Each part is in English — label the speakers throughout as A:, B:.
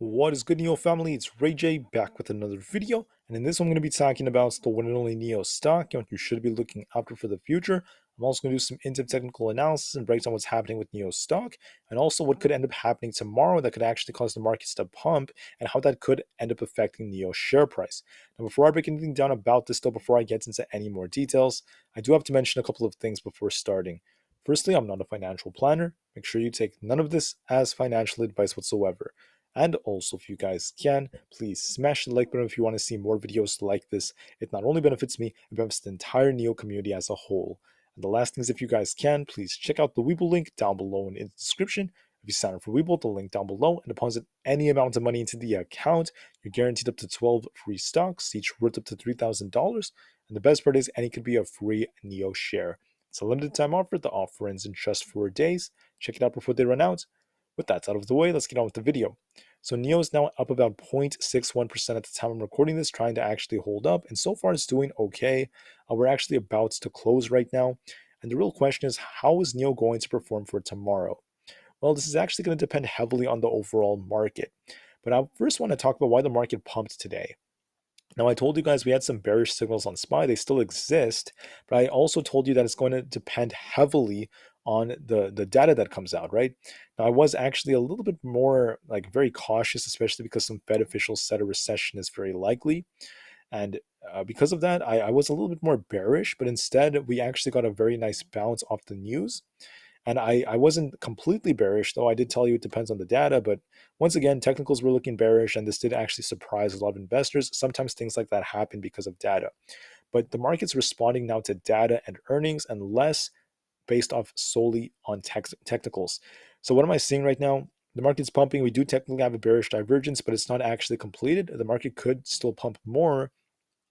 A: What is good, NIO family? It's Rey-Jay back with another video, and in this one I'm going to be talking about the one and only NIO stock and what you should be looking after for the future. I'm also going to do some in-depth technical analysis and break down what's happening with NIO stock, and also what could end up happening tomorrow that could actually cause the markets to pump, and how that could end up affecting NIO's share price. Now, before I break anything down about this, though, before I get into any more details, I do have to mention a couple of things before starting. Firstly, I'm not a financial planner. Make sure you take none of this as financial advice whatsoever. And also, if you guys can, please smash the like button if you want to see more videos like this. It not only benefits me, it benefits the entire NIO community as a whole. And the last thing is, if you guys can, please check out the Weeble link down below in the description. If you sign up for Weeble, the link down below, and deposit any amount of money into the account, you're guaranteed up to 12 free stocks, each worth up to $3,000. And the best part is, any could be a free NIO share. It's a limited time offer. The offer ends in just 4 days. Check it out before they run out. With that out of the way, let's get on with the video. So NIO is now up about 0.61% at the time I'm recording this, trying to actually hold up, and so far it's doing okay. We're actually about to close right now, and the real question is, how is NIO going to perform for tomorrow? Well, this is actually going to depend heavily on the overall market. But I first want to talk about why the market pumped today. Now, I told you guys we had some bearish signals on SPY. They still exist, but I also told you that it's going to depend heavily on the data that comes out, right? Now, I was actually a little bit more very cautious, especially because some Fed officials said a recession is very likely. And because of that, I was a little bit more bearish, but instead we actually got a very nice bounce off the news. And I wasn't completely bearish, though I did tell you it depends on the data. But once again, technicals were looking bearish, and this did actually surprise a lot of investors. Sometimes things like that happen because of data. But the market's responding now to data and earnings and less based off solely on technicals. So what am I seeing right now? The market's pumping. We do technically have a bearish divergence, but it's not actually completed. The market could still pump more,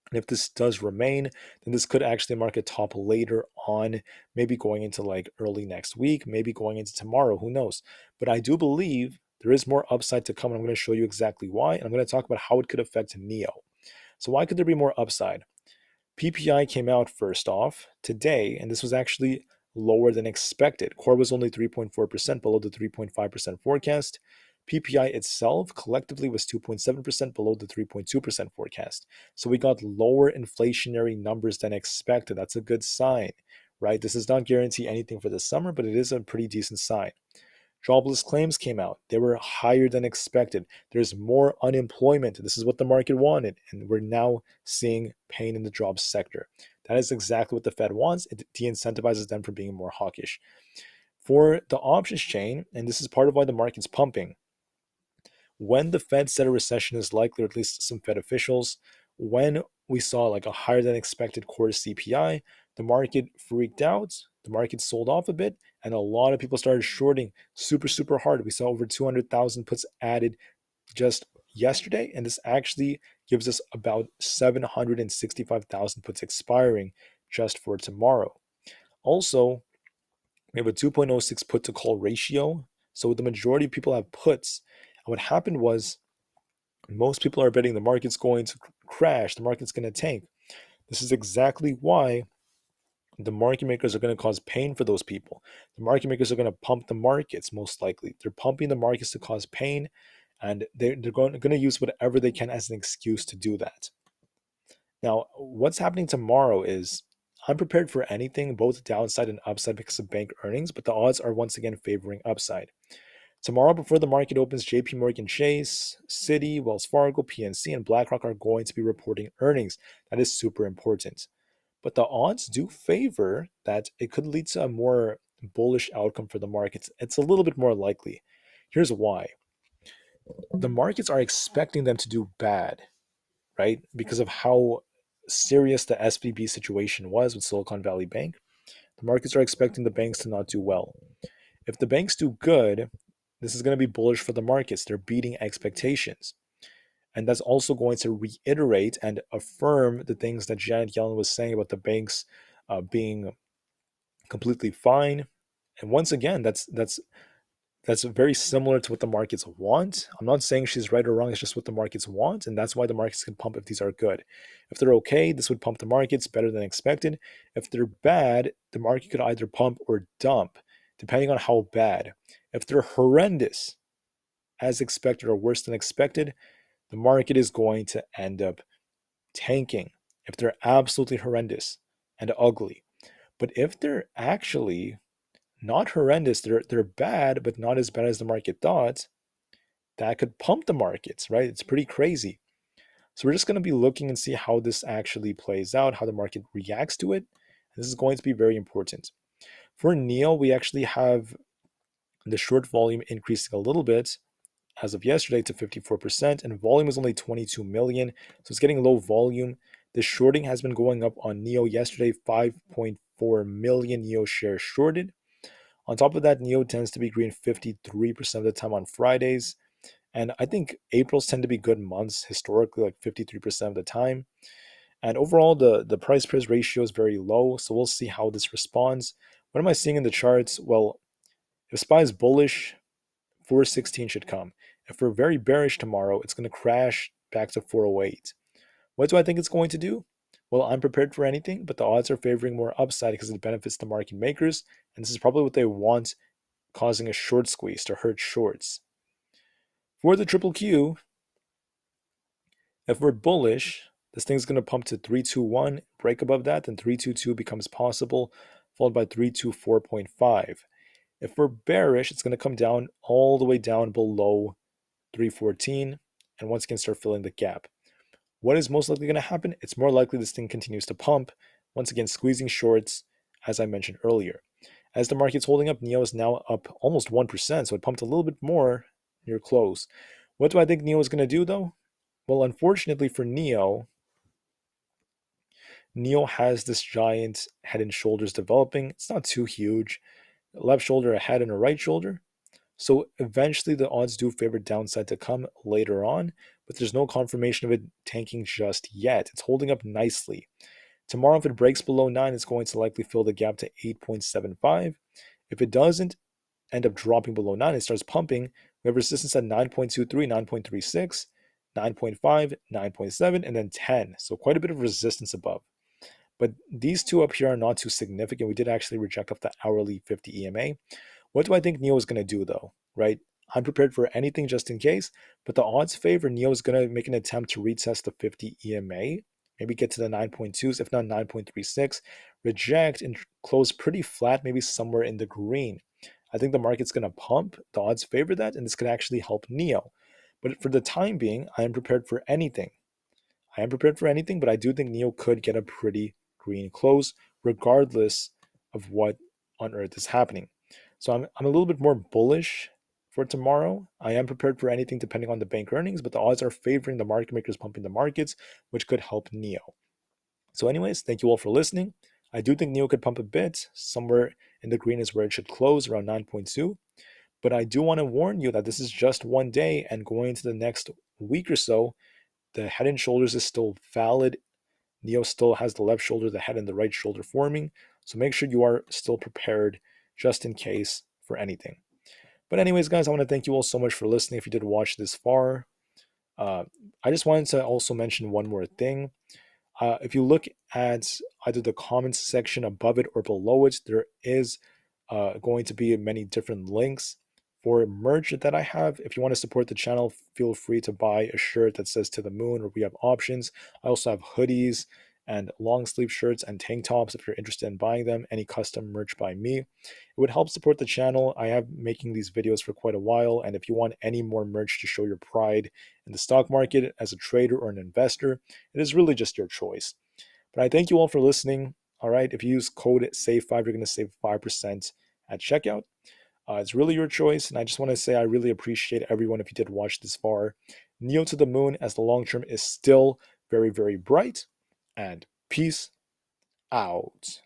A: and if this does remain, then this could actually mark a top later on, maybe going into early next week, maybe going into tomorrow, who knows. But I do believe there is more upside to come, and I'm going to show you exactly why, and I'm going to talk about how it could affect NIO. So why could there be more upside? PPI came out first off today, and this was actually lower than expected. Core was only 3.4% below the 3.5% forecast. PPI itself collectively was 2.7% below the 3.2% forecast. So we got lower inflationary numbers than expected. That's a good sign, right? This does not guarantee anything for the summer, but it is a pretty decent sign. Jobless claims came out. They were higher than expected. There's more unemployment. This is what the market wanted, and we're now seeing pain in the jobs sector. That is exactly what the Fed wants. It de-incentivizes them from being more hawkish. For the options chain, and this is part of why the market's pumping, when the Fed said a recession is likely, or at least some Fed officials, when we saw a higher than expected core CPI, the market freaked out, the market sold off a bit, and a lot of people started shorting super hard. We saw over 200,000 puts added just yesterday, and this actually gives us about 765,000 puts expiring just for tomorrow. Also, we have a 2.06 put to call ratio. So the majority of people have puts. And what happened was most people are betting the market's going to crash, the market's going to tank. This is exactly why the market makers are going to cause pain for those people. The market makers are going to pump the markets, most likely. They're pumping the markets to cause pain, and they're going to use whatever they can as an excuse to do that. Now, what's happening tomorrow is I'm prepared for anything, both downside and upside because of bank earnings, but the odds are once again favoring upside. Tomorrow, before the market opens, JP Morgan Chase, Citi, Wells Fargo, PNC, and BlackRock are going to be reporting earnings. That is super important. But the odds do favor that it could lead to a more bullish outcome for the markets. It's a little bit more likely. Here's why. The markets are expecting them to do bad, right? Because of how serious the SVB situation was with Silicon Valley Bank. The markets are expecting the banks to not do well. If the banks do good, this is going to be bullish for the markets. They're beating expectations. And that's also going to reiterate and affirm the things that Janet Yellen was saying about the banks being completely fine. And once again, that's very similar to what the markets want. I'm not saying she's right or wrong. It's just what the markets want, and that's why the markets can pump if these are good. If they're okay, this would pump the markets better than expected. If they're bad, the market could either pump or dump, depending on how bad. If they're horrendous, as expected or worse than expected, the market is going to end up tanking. If they're absolutely horrendous and ugly. But if they're actually not horrendous, they're bad, but not as bad as the market thought, that could pump the markets, right? It's pretty crazy. So we're just going to be looking and see how this actually plays out, how the market reacts to it. This is going to be very important. For NIO, we actually have the short volume increasing a little bit as of yesterday to 54%, and volume is only 22 million, so it's getting low volume. The shorting has been going up on NIO yesterday, 5.4 million NIO shares shorted. On top of that, NIO tends to be green 53% of the time on Fridays. And I think Aprils tend to be good months historically, like 53% of the time. And overall, the price price ratio is very low. So we'll see how this responds. What am I seeing in the charts? Well, if SPY is bullish, 416 should come. If we're very bearish tomorrow, it's going to crash back to 408. What do I think it's going to do? Well, I'm prepared for anything, but the odds are favoring more upside because it benefits the market makers. And this is probably what they want, causing a short squeeze to hurt shorts. For the triple Q, if we're bullish, this thing's going to pump to 321, break above that, then 322 becomes possible, followed by 324.5. If we're bearish, it's going to come down all the way down below 314, and once again start filling the gap. What is most likely going to happen? It's more likely this thing continues to pump, once again squeezing shorts, as I mentioned earlier. As the market's holding up, NIO is now up almost 1%, so it pumped a little bit more near close. What do I think NIO is going to do, though? Well, unfortunately for NIO has this giant head and shoulders developing. It's not too huge. Left shoulder, a head, and a right shoulder. So eventually the odds do favor downside to come later on, but there's no confirmation of it tanking just yet. It's holding up nicely. Tomorrow, if it breaks below 9, it's going to likely fill the gap to 8.75. If it doesn't end up dropping below 9, it starts pumping. We have resistance at 9.23, 9.36, 9.5, 9.7, and then 10. So quite a bit of resistance above. But these two up here are not too significant. We did actually reject off the hourly 50 EMA. What do I think NIO is going to do, though? Right? I'm prepared for anything just in case, but the odds favor NIO is going to make an attempt to retest the 50 EMA, maybe get to the 9.2s, if not 9.36, reject and close pretty flat, maybe somewhere in the green. I think the market's going to pump. The odds favor that, and this could actually help NIO. But for the time being, I am prepared for anything. But I do think NIO could get a pretty green close, regardless of what on earth is happening. So I'm a little bit more bullish for tomorrow. I am prepared for anything depending on the bank earnings, but the odds are favoring the market makers pumping the markets, which could help NIO. So anyways, thank you all for listening. I do think NIO could pump a bit. Somewhere in the green is where it should close, around 9.2. But I do want to warn you that this is just one day, and going into the next week or so, the head and shoulders is still valid. NIO still has the left shoulder, the head, and the right shoulder forming. So make sure you are still prepared just in case for anything. But anyways, guys, I want to thank you all so much for listening. If you did watch this far, I just wanted to also mention one more thing. If you look at either the comments section above it or below it, there is going to be many different links for merch that I have. If you want to support the channel, feel free to buy a shirt that says "To the Moon," or we have options. I also have hoodies and long sleeve shirts and tank tops if you're interested in buying them. Any custom merch by me. It would help support the channel. I have making these videos for quite a while, and if you want any more merch to show your pride in the stock market as a trader or an investor, it is really just your choice. But I thank you all for listening. All right, if you use code SAVE5, you're going to save 5% at checkout. It's really your choice, and I just want to say I really appreciate everyone if you did watch this far. NIO to the moon, as the long term is still very, very bright, and peace out.